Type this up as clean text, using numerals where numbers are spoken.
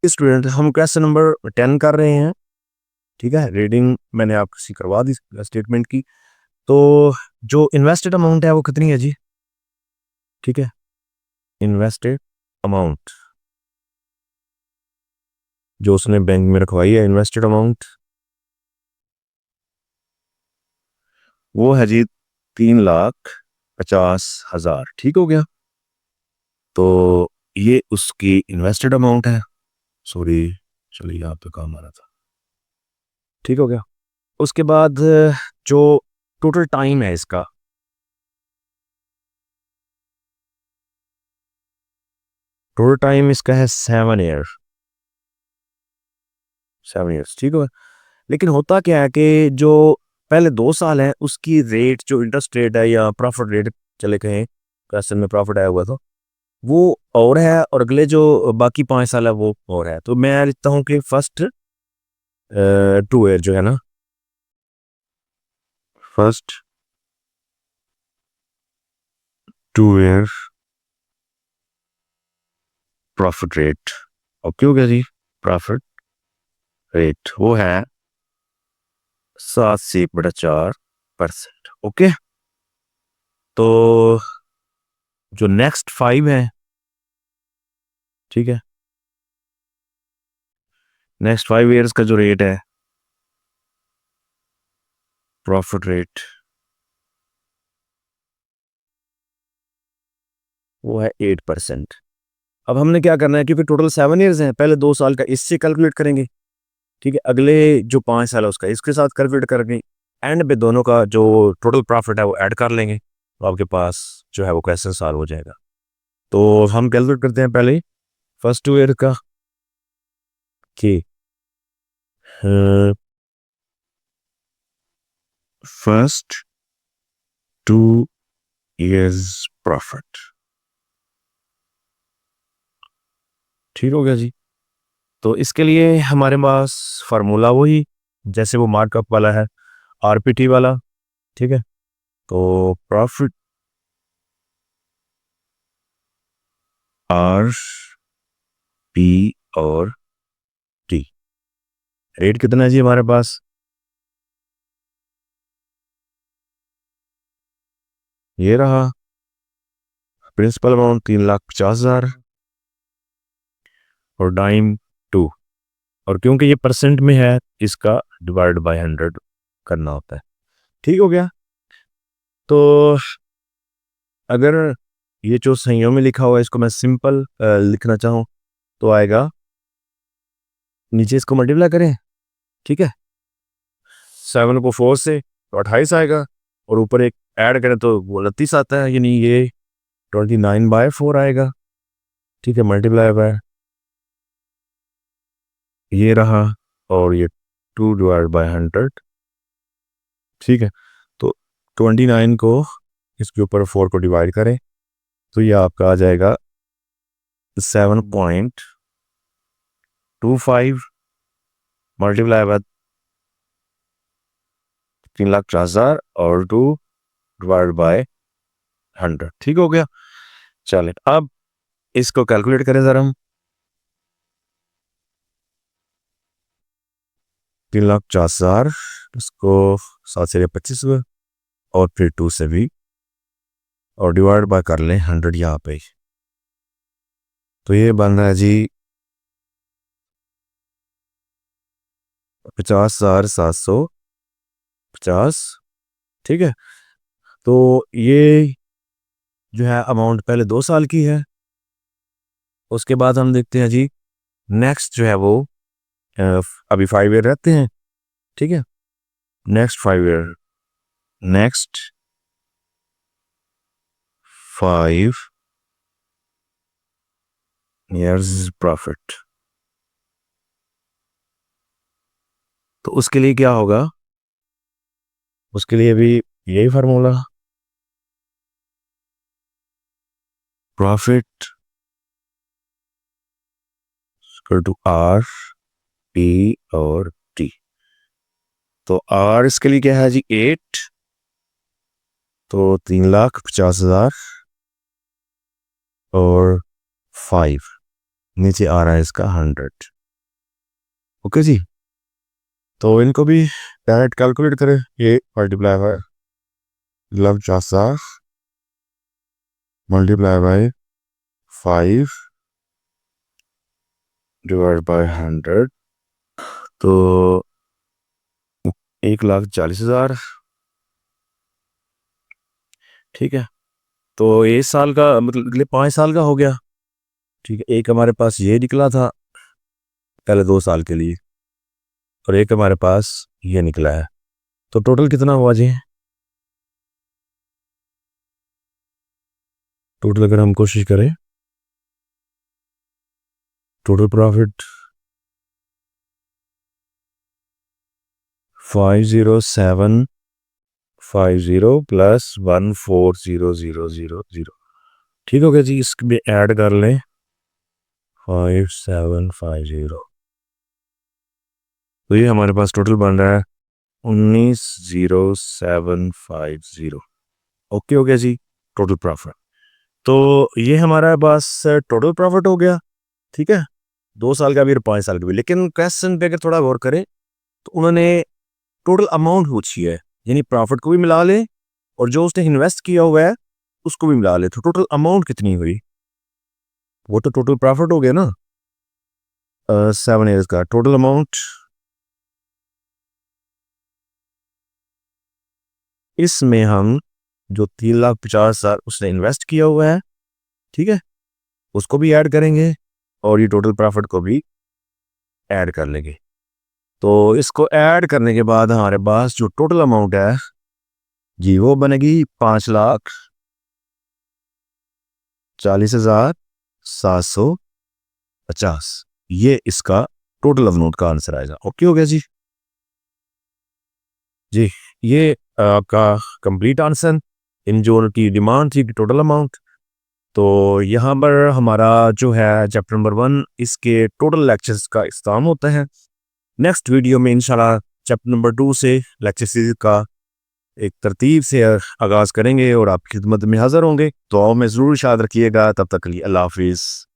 के स्टूडेंट, हम question number 10 कर रहे हैं। ठीक है, रीडिंग मैंने आपसे करवा दी स्टेटमेंट की। तो जो इन्वेस्टेड अमाउंट है वो कितनी है जी? ठीक है, इन्वेस्टेड अमाउंट जो उसने बैंक में रखवाई है, इन्वेस्टेड अमाउंट वो है जी 3,50,000। ठीक हो गया, तो ये उसकी इन्वेस्टेड अमाउंट है। सॉरी, चलिए यहाँ पे काम आ रहा था। ठीक हो गया। उसके बाद जो टोटल टाइम है इसका, टोटल टाइम इसका है 7 ईयर, 7 ईयर्स। ठीक है, लेकिन होता क्या है कि जो पहले 2 साल है उसकी रेट, जो इंटरेस्ट रेट है या प्रॉफिट रेट चले कहें, क्वेश्चन में प्रॉफिट आया हुआ था, वो और है, और अगले जो बाकी 5 साल है वो और है। तो मैं लिखता हूँ कि फर्स्ट 2 ईयर जो है ना, first 2 year profit rate. Okay हो गया जी। प्रॉफिट रेट वो है 7 से 1/4%। ओके, तो जो नेक्स्ट 5 है, ठीक है, नेक्स्ट 5 ईयर्स का जो रेट है प्रॉफिट रेट, वो है 8%। अब हमने क्या करना है, क्योंकि टोटल 7 ईयर्स हैं, पहले 2 साल का इससे कैलकुलेट करेंगे। ठीक है, अगले जो 5 साल है उसका इसके साथ कैलकुलेट करेंगे, एंड पे दोनों का जो टोटल प्रॉफिट है वो ऐड कर लेंगे, तो आपके पास जो है वो क्वेश्चन सॉल्व हो जाएगा। तो हम कैलकुलेट करते हैं पहले फर्स्ट 2 ईयर का, कि फर्स्ट 2 ईयर्स प्रॉफिट। ठीक हो गया जी। तो इसके लिए हमारे पास फार्मूला वही जैसे वो मार्कअप वाला है, आरपीटी वाला। ठीक है, तो प्रॉफिट आर पी और टी, रेट कितना है जी हमारे पास? ये रहा प्रिंसिपल अमाउंट 3,50,000 और डाइम 2, और क्योंकि ये परसेंट में है इसका डिवाइड बाय 100 करना होता है। ठीक हो गया। तो अगर ये जो संयोग में लिखा हुआ है इसको मैं सिंपल लिखना चाहूँ तो आएगा, नीचे इसको मल्टीप्लाई करें, ठीक है, 7 को 4 से तो 28 आएगा, और ऊपर एक ऐड करें तो वो 29 आता है, यानी ये 29/4 आएगा। ठीक है, मल्टीप्लाई बाय ये रहा, और ये 2/100। ठीक है, तो 29 को इसके ऊपर 4 को डिवाइड करें तो ये आपका आ जाएगा 7.25 मल्टीप्लाई बाय 3,50,000 और 2/100। ठीक हो गया। चलें, अब इसको कैलकुलेट करें जरा हम। 3,50,000 इसको 7 से 25 हुए, और फिर 2 से भी, और डिवाइड बाय कर लें 100 यहाँ पे, तो ये बन रहा है जी 50,750। ठीक है, तो ये जो है अमाउंट पहले 2 साल की है। उसके बाद हम देखते हैं जी नेक्स्ट जो है वो अभी 5 ईयर रहते हैं। ठीक है, next 5 year, next 5 years profit. तो उसके लिए क्या होगा, उसके लिए भी यही formula, profit equal to R P और टी। तो आर इसके लिए क्या है जी 8, तो 3,50,000 और 5, नीचे आ रहा है इसका 100। ओके जी, तो इनको भी डायरेक्ट कैलकुलेट करें। ये मल्टीप्लाई बाय लव चासा मल्टीप्लाई बाय 5 डिवाइड बाय 100, तो 1,40,000। ठीक है, तो ये साल का मतलब अगले 5 साल का हो गया। ठीक है, एक हमारे पास ये निकला था पहले 2 साल के लिए, और एक हमारे पास ये निकला है। तो टोटल कितना हुआ जी? टोटल अगर हम कोशिश करें, टोटल प्रॉफिट 50750 प्लस 140,000। ठीक हो गया जी, इसमें ऐड कर लें 5750, तो ये हमारे पास टोटल बन रहा है 19,0750। ओके हो गया जी, टोटल प्रॉफिट। तो ये हमारा बस टोटल प्रॉफिट हो गया। ठीक है, 2 साल का भी और 5 साल का भी। लेकिन क्वेश्चन पे अगर थोड़ा गौर करें तो उन्होंने टोटल अमाउंट पूछी है, यानी प्रॉफिट को भी मिला ले और जो उसने इन्वेस्ट किया हुआ है उसको भी मिला ले, तो टोटल अमाउंट कितनी हुई? वो तो टोटल प्रॉफिट हो गया ना 7 ईयर्स का। टोटल अमाउंट इसमें हम जो 3,50,000 उसने इन्वेस्ट किया हुआ है, ठीक है, उसको भी ऐड करेंगे और ये टोटल प्रॉफिट को भी ऐड कर लेंगे। तो इसको ऐड करने के बाद हमारे पास जो टोटल अमाउंट है जी वो बनेगी 5,40,750। ये इसका टोटल अमाउंट का आंसर आएगा। ओके हो गया जी। जी, ये आपका कंप्लीट आंसर इन जो की डिमांड थी टोटल अमाउंट। तो यहाँ पर हमारा जो है चैप्टर नंबर 1 इसके टोटल लेक्चर्स का इख्तिताम होता है। नेक्स्ट वीडियो में इंशाल्लाह चैप्टर नंबर 2 से लेक्चर सीरीज का एक तरतीब से आगाज़ करेंगे और आपकी खिदमत में हाज़िर होंगे। तो में ज़रूर याद रखिएगा। तब तक के लिए अल्लाह हाफिज़।